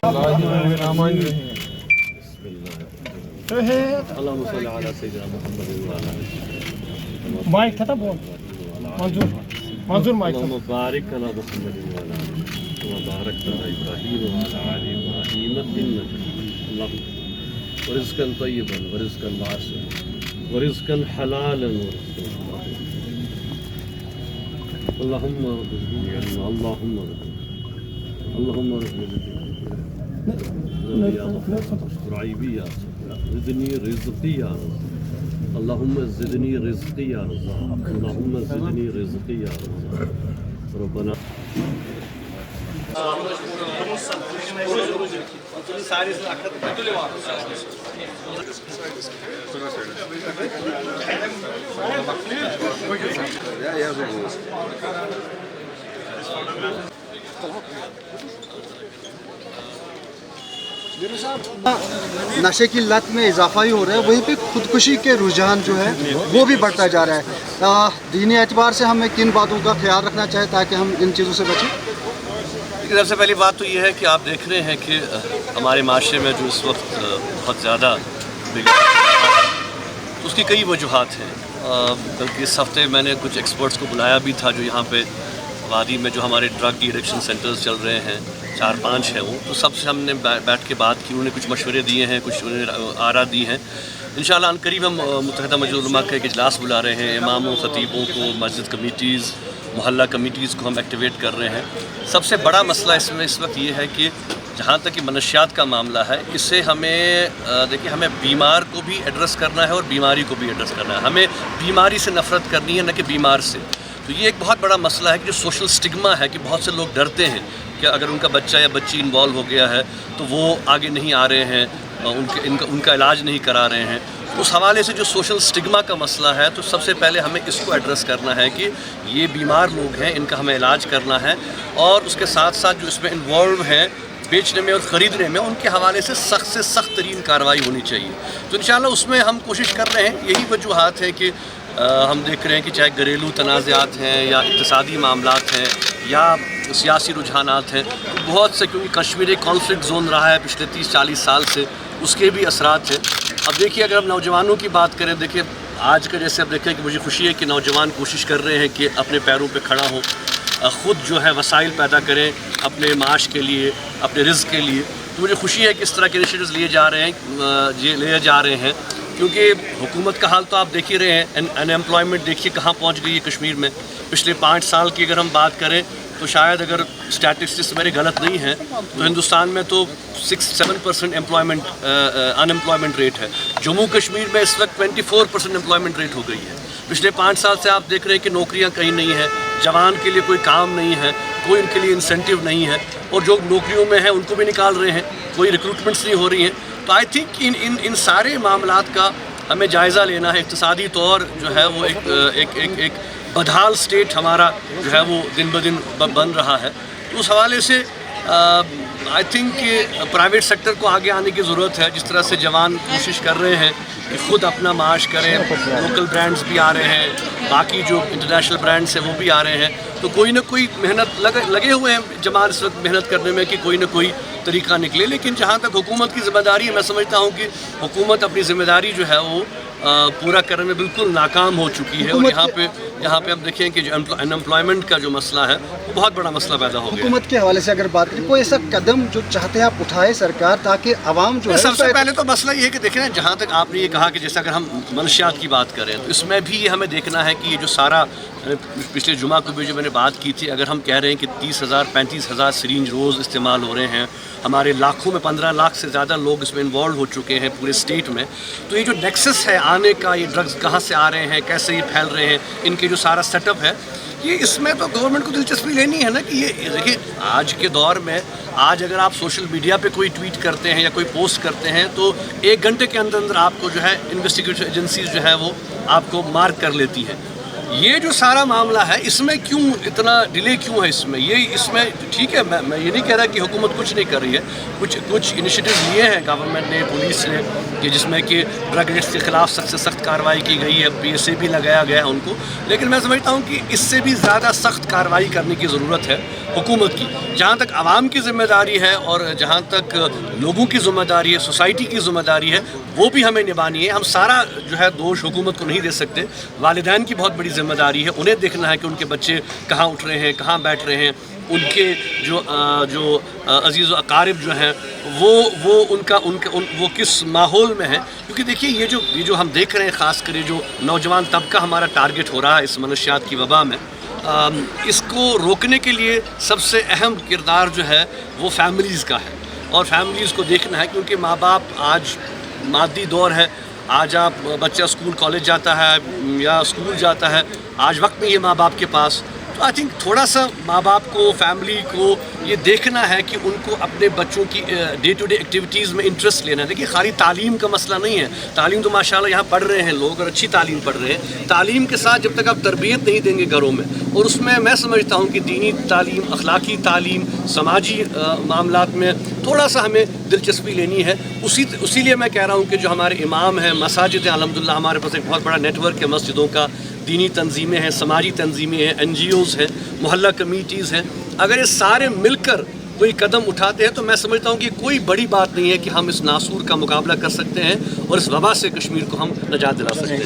اللهم صل على سيدنا محمد وعلى آله مائک تھا بول منظور مائک تھا. اللهم بارك على محمد وعلى آله كما باركت على إبراهيم وعلى آل إبراهيم إنك اللهم ورزقا طيبا ورزقا واسعا ورزقا حلالا ورزقا اللهم ارزقني علما اللهم ارزقني رعيبي يا زدني رزقي يا رزق اللهم زدني رزقي يا رزاق اللهم زدني رزقي يا رزاق ربنا نشے کی لت میں اضافہ ہی ہو رہا ہے، وہیں پہ خودکشی کے رجحان جو ہے وہ بھی بڑھتا جا رہا ہے. دینی اعتبار سے ہمیں کن باتوں کا خیال رکھنا چاہے تاکہ ہم ان چیزوں سے بچیں؟ سب سے پہلی بات تو یہ ہے کہ آپ دیکھ رہے ہیں کہ ہمارے معاشرے میں جو اس وقت بہت زیادہ اس کی کئی وجوہات ہیں. بلکہ اس ہفتے میں نے کچھ ایکسپرٹس کو بلایا بھی تھا جو یہاں پہ وادی میں جو ہمارے ڈرگ ڈی ایڈکشن سینٹرز چل رہے ہیں 4-5 ہیں وہ، تو سب سے ہم نے بیٹھ کے بات کی. انہوں نے کچھ مشورے دیے ہیں، کچھ انہوں نے آرا دی ہیں. انشاءاللہ ان قریب ہم متحدہ مسجد العلماء کا ایک اجلاس بلا رہے ہیں. اماموں خطیبوں کو، مسجد کمیٹیز، محلہ کمیٹیز کو ہم ایکٹیویٹ کر رہے ہیں. سب سے بڑا مسئلہ اس میں اس وقت یہ ہے کہ جہاں تک کہ منشیات کا معاملہ ہے، اس سے ہمیں دیکھیے ہمیں بیمار کو بھی ایڈریس کرنا ہے اور بیماری کو بھی ایڈریس کرنا ہے. ہمیں بیماری سے نفرت کرنی ہے نہ کہ بیمار سے. تو یہ ایک بہت بڑا مسئلہ ہے کہ جو سوشل سٹگما ہے کہ بہت سے لوگ ڈرتے ہیں کہ اگر ان کا بچہ یا بچی انوالو ہو گیا ہے تو وہ آگے نہیں آ رہے ہیں، ان کا علاج نہیں کرا رہے ہیں. اس حوالے سے جو سوشل سٹگما کا مسئلہ ہے تو سب سے پہلے ہمیں اس کو ایڈریس کرنا ہے کہ یہ بیمار لوگ ہیں، ان کا ہمیں علاج کرنا ہے. اور اس کے ساتھ ساتھ جو اس میں انوالو ہیں بیچنے میں اور خریدنے میں، ان کے حوالے سے سخت ترین کارروائی ہونی چاہیے. تو انشاءاللہ اس میں ہم کوشش کر رہے ہیں. یہی وجوہات ہیں کہ ہم دیکھ رہے ہیں کہ چاہے گھریلو تنازعات ہیں یا اقتصادی معاملات ہیں یا سیاسی رجحانات ہیں، بہت سے کیونکہ کشمیر ایک کانفلکٹ زون رہا ہے پچھلے 30-40 سال سے، اس کے بھی اثرات ہیں. اب دیکھیے اگر ہم نوجوانوں کی بات کریں، دیکھیے آج کا جیسے اب دیکھیں کہ مجھے خوشی ہے کہ نوجوان کوشش کر رہے ہیں کہ اپنے پیروں پہ کھڑا ہوں، خود جو ہے وسائل پیدا کریں اپنے معاش کے لیے، اپنے رزق کے لیے. تو مجھے خوشی ہے کہ اس طرح کے انیشیٹوز لیے جا رہے ہیں کیونکہ حکومت کا حال تو آپ دیکھ ہی رہے ہیں. ان ایمپلائمنٹ دیکھیے کہاں پہنچ گئی ہے کشمیر میں. پچھلے 5 سال کی اگر ہم بات کریں تو شاید اگر اسٹیٹسٹکس میرے غلط نہیں ہیں تو ہندوستان میں تو 6-7% ان ایمپلائمنٹ ریٹ ہے. جموں کشمیر میں اس وقت 24% امپلائمنٹ ریٹ ہو گئی ہے. پچھلے 5 سال سے آپ دیکھ رہے ہیں کہ نوکریاں کہیں نہیں ہیں، جوان کے لیے کوئی کام نہیں ہے، کوئی ان کے لیے انسینٹیو نہیں ہے، اور جو نوکریوں میں ہیں ان کو بھی نکال رہے ہیں، کوئی ریکروٹمنٹس نہیں ہو رہی ہیں. تو آئی تھنک ان سارے معاملات کا ہمیں جائزہ لینا ہے. اقتصادی طور جو ہے وہ ایک بدحال سٹیٹ ہمارا جو ہے وہ دن بدن بن رہا ہے. تو اس حوالے سے آئی تھنک کہ پرائیویٹ سیکٹر کو آگے آنے کی ضرورت ہے. جس طرح سے جوان کوشش کر رہے ہیں کہ خود اپنا معاش کریں، لوکل برانڈز بھی آ رہے ہیں، باقی جو انٹرنیشنل برانڈز ہیں وہ بھی آ رہے ہیں. تو کوئی نہ کوئی محنت لگے ہوئے ہیں جماعت اس وقت محنت کرنے میں کہ کوئی نہ کوئی طریقہ نکلے. لیکن جہاں تک حکومت کی ذمہ داری ہے، میں سمجھتا ہوں کہ حکومت اپنی ذمہ داری جو ہے وہ پورا کرنے میں بالکل ناکام ہو چکی ہے. اور یہاں پہ اب دیکھیں کہ جو ان ایمپلائمنٹ کا جو مسئلہ ہے وہ بہت بڑا مسئلہ پیدا ہو گیا. حکومت کے حوالے سے اگر بات کریں، کوئی ایسا قدم جو چاہتے ہیں آپ اٹھائے سرکار تاکہ عوام جو ہے؟ سب سے پہلے تو مسئلہ یہ ہے کہ دیکھیں جہاں تک آپ نے یہ کہا کہ جیسے اگر ہم منشیات کی بات کریں تو اس میں بھی یہ ہمیں دیکھنا ہے کہ یہ جو سارا پچھلے جمعہ کو بھی جو میں نے بات کی تھی، اگر ہم کہہ رہے ہیں کہ 30,000-35,000 سرینج روز استعمال ہو رہے ہیں، ہمارے لاکھوں میں 15 لاکھ سے زیادہ لوگ اس میں انوالو ہو چکے ہیں پورے اسٹیٹ میں. تو یہ جو نیکسس ہے آنے کا، یہ ڈرگز کہاں سے آ رہے ہیں، کیسے یہ پھیل رہے ہیں، ان کے جو سارا سیٹ اپ ہے، یہ اس میں تو گورنمنٹ کو دلچسپی لینی ہے نا کہ یہ دیکھیے آج کے دور میں آج اگر آپ سوشل میڈیا پہ کوئی ٹویٹ کرتے ہیں یا کوئی پوسٹ کرتے ہیں تو 1 گھنٹے کے اندر آپ کو جو ہے انویسٹیگیٹو ایجنسیز جو ہے وہ آپ کو مارک کر لیتی ہیں. یہ جو سارا معاملہ ہے اس میں کیوں اتنا ڈیلے کیوں ہے اس میں ٹھیک ہے، میں یہ نہیں کہہ رہا کہ حکومت کچھ نہیں کر رہی ہے، کچھ انیشیٹوز لیے ہیں گورنمنٹ نے، پولیس نے، کہ جس میں کہ ڈرگ ایڈکٹس کے خلاف سخت سے سخت کارروائی کی گئی ہے، PSA بھی لگایا گیا ہے ان کو، لیکن میں سمجھتا ہوں کہ اس سے بھی زیادہ سخت کارروائی کرنے کی ضرورت ہے حکومت کی. جہاں تک عوام کی ذمہ داری ہے اور جہاں تک لوگوں کی ذمہ داری ہے، سوسائٹی کی ذمہ داری ہے، وہ بھی ہمیں نبھانی ہے. ہم سارا جو ہے دوش حکومت کو نہیں دے سکتے. والدین کی بہت بڑی ذمہ داری ہے، انہیں دیکھنا ہے کہ ان کے بچے کہاں اٹھ رہے ہیں، کہاں بیٹھ رہے ہیں، ان کے جو عزیز و اقارب جو ہیں وہ کس ماحول میں ہیں. کیونکہ دیکھیے یہ جو ہم دیکھ رہے ہیں، خاص کر جو نوجوان طبقہ ہمارا ٹارگٹ ہو رہا ہے اس منشیات کی وبا میں، اس کو روکنے کے لیے سب سے اہم کردار جو ہے وہ فیملیز کا ہے، اور فیملیز کو دیکھنا ہے. کیونکہ ماں باپ آج مادی دور ہے، آج آپ بچہ اسکول کالج جاتا ہے یا اسکول جاتا ہے، آج وقت نہیں ہے ماں باپ کے پاس. تو آئی تھنک تھوڑا سا ماں باپ کو، فیملی کو یہ دیکھنا ہے کہ ان کو اپنے بچوں کی ڈے ٹو ڈے ایکٹیویٹیز میں انٹرسٹ لینا ہے. دیکھیے خالی تعلیم کا مسئلہ نہیں ہے، تعلیم تو ماشاءاللہ یہاں پڑھ رہے ہیں لوگ اور اچھی تعلیم پڑھ رہے ہیں. تعلیم کے ساتھ جب تک آپ تربیت نہیں دیں گے گھروں میں، اور اس میں سمجھتا ہوں کہ دینی تعلیم، اخلاقی تعلیم، سماجی معاملات میں تھوڑا سا ہمیں دلچسپی لینی ہے. اسی لیے میں کہہ رہا ہوں کہ جو ہمارے امام ہیں، مساجد ہیں، الحمدللہ ہمارے پاس ایک بہت بڑا نیٹ ورک ہے مسجدوں کا، دینی تنظیمیں ہیں، سماجی تنظیمیں ہیں، NGOs ہیں، محلہ کمیٹیز ہیں. اگر یہ سارے مل کر کوئی قدم اٹھاتے ہیں تو میں سمجھتا ہوں کہ کوئی بڑی بات نہیں ہے کہ ہم اس ناسور کا مقابلہ کر سکتے ہیں اور اس وبا سے کشمیر کو ہم نجات دلا سکتے ہیں.